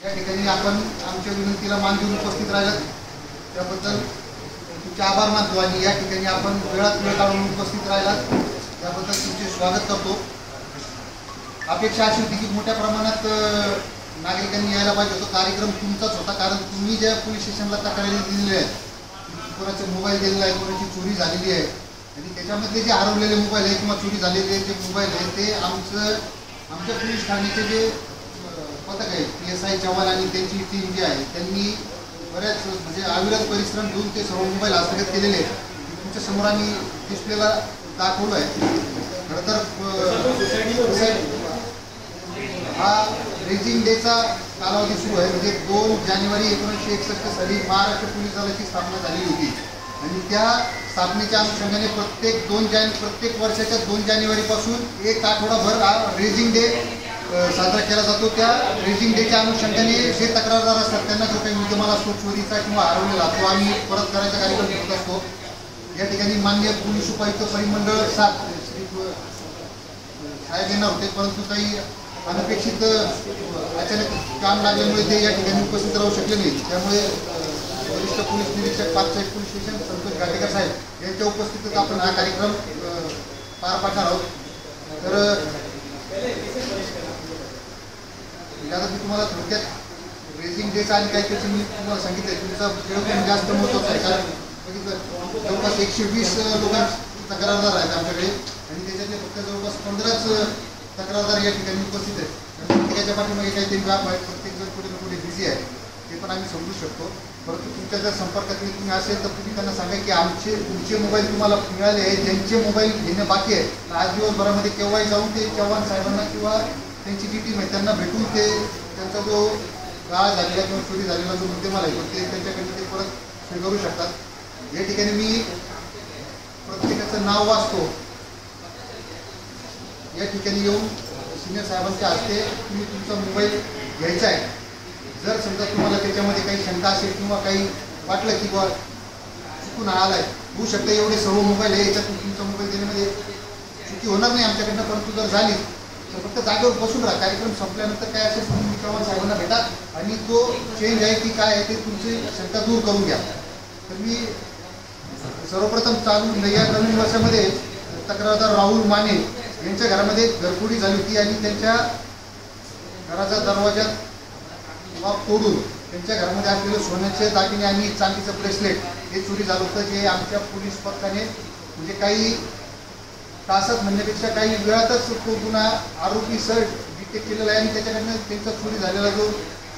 या ठिकाणी आपण आमच्या विनंतीला मान देऊन उपस्थित राहिलात त्याबद्दल तुमचे आभार मानतो आणि या ठिकाणी आपण वेळात वेळ काढून उपस्थित राहिलात त्याबद्दल तुमचे स्वागत करतो। अपेक्षा अशी होती की मोठ्या प्रमाणात नागरिकांनी यायला पाहिजे होता। कार्यक्रम तुमचाच होता कारण तुम्ही ज्या पोलीस स्टेशनला तक्रारी दिलेली आहे, कोणाचे मोबाईल गेलेला आहे, कोणाची चोरी झालेली आहे आणि त्याच्यामध्ये जे हरवलेले मोबाईल आहे किंवा चोरी झालेले जे मोबाईल आहे ते आमच्या पोलीस ठाण्याचे जे पथक आहे PSI जवान आणि त्यांची टीम जी आहे त्यांनी बऱ्याच म्हणजे अविरत परिश्रम घेऊन ते सर्व मोबाईल हस्तगत केलेले आहेत। तुमच्या समोर आम्ही डिस्प्लेला दाखवलो आहे। खरं तर हा रेजिंग डेचा कालावधी सुरू आहे म्हणजे 2 जानेवारी 1961 साली महाराष्ट्र पोलीस दलाची स्थापना झालेली होती आणि त्या स्थापनेच्या अनुषंगाने प्रत्येक वर्षाच्या 2 जानेवारीपासून एक आठवडाभर हा रेजिंग डे साजरा केला जातो। त्या रेजिंग डेच्या अनुषंगाने जे तक्रारदार असतात त्यांना जो काही मुद्देमाल असतो चोरीचा किंवा हरवलेला तो आम्ही परत करायचा कार्यक्रम करत असतो। या ठिकाणी माननीय पोलीस उपायुक्त परिमंडळ 7 श्री साहेब येणार होते परंतु काही अनपेक्षित अचानक काम लागल्यामुळे ते या ठिकाणी उपस्थित राहू शकले नाही। त्यामुळे वरिष्ठ पोलीस निरीक्षक पाचसाहेब पोलीस स्टेशन संतोष घाटेकर साहेब यांच्या उपस्थितीत आपण हा कार्यक्रम पार पाडणार आहोत। तर आता मी तुम्हाला थोडक्यात रेजिंग डेचा आणि काही त्याचं मी तुम्हाला सांगितलं आहे। तुमचा वेळ पण जास्त महत्त्वाचा आहे कारण बघितलं जवळपास 120 लोकांचे तक्रारदार आहेत आमच्याकडे आणि त्याच्यातले फक्त जवळपास 15च तक्रारदार या ठिकाणी उपस्थित आहेत। प्रत्येकाच्या पाठीमागे काहीतरी व्याप आहे, प्रत्येकजण कुठे ना कुठे बिझी आहे ते पण आम्ही समजू शकतो। परंतु तुमच्या जर संपर्कातले तुम्ही असेल तर तुम्ही त्यांना सांगा की तुमचे मोबाईल तुम्हाला मिळाले आहे, ज्यांचे मोबाईल घेणं बाकी आहे आज दिवसभरामध्ये केव्हाही जाऊन ते चव्हाण साहेबांना किंवा त्यांची जी टीम आहे त्यांना भेटून ते त्यांचा जो गाळ झालेला किंवा चोरी झालेला जो मुद्देमाल आहे ते त्यांच्याकडे ते परत स्वीकारू शकतात। या ठिकाणी मी प्रत्येकाचं नाव वाचतो। या ठिकाणी येऊन सिनियर साहेबांच्या हस्ते तुम्ही तुमचा मोबाईल घ्यायचा आहे। जर समजा तुम्हाला त्याच्यामध्ये काही शंका असेल किंवा काही वाटलं की बा चुकून आला आहे होऊ शकतं एवढे सर्व मोबाईल आहे याच्यातून तुमचा मोबाईल देण्यामध्ये चुकी होणार नाही आमच्याकडनं, परंतु जर झाली तर फक्त जागेवर बसून राहा। कार्यक्रम संपल्यानंतर काय असेल तुम्ही चव्हाण साहेबांना भेटा आणि तो चेंज आहे की काय आहे ते तुमची शंका दूर करून घ्या। तर मी सर्वप्रथम या नवीन वर्षामध्ये तक्रारदार राहुल माने यांच्या घरामध्ये घरफोडी झाली होती आणि त्यांच्या घराचा दरवाजा तोडून त्यांच्या घरामध्ये असलेले सोन्याचे दागिने आणि चांदीचं ब्रेसलेट हे चोरी झालं होतं। जे आमच्या पोलीस पथकाने म्हणजे काही तासात म्हणण्यापेक्षा काही वेळातच तो गुन्हा आरोपी सर डिटेक्ट केलेला आहे आणि त्याच्याकडनं त्यांचा चोरी झालेला जो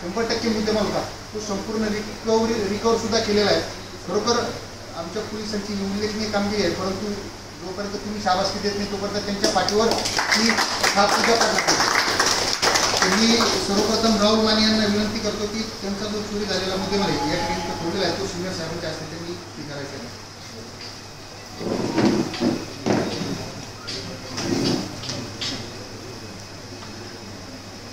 100% मुद्देमाल होता तो संपूर्ण रिकवर सुद्धा केलेला आहे। खरोखर आमच्या पोलिसांची उल्लेखनीय कामगिरी आहे, परंतु जोपर्यंत तुम्ही शाबासकी देत नाही तोपर्यंत त्यांच्या पाठीवर ती हात सुद्धा पडणार। मी सर्वप्रथम राहुल माने यांना विनंती करतो की त्यांचा जो चोरी झालेला मुद्देमाल आहे या ठिकाणी ठेवलेला आहे तो सिनियर साहेबांच्या हस्ते त्यांनी स्वीकारायचा आहे।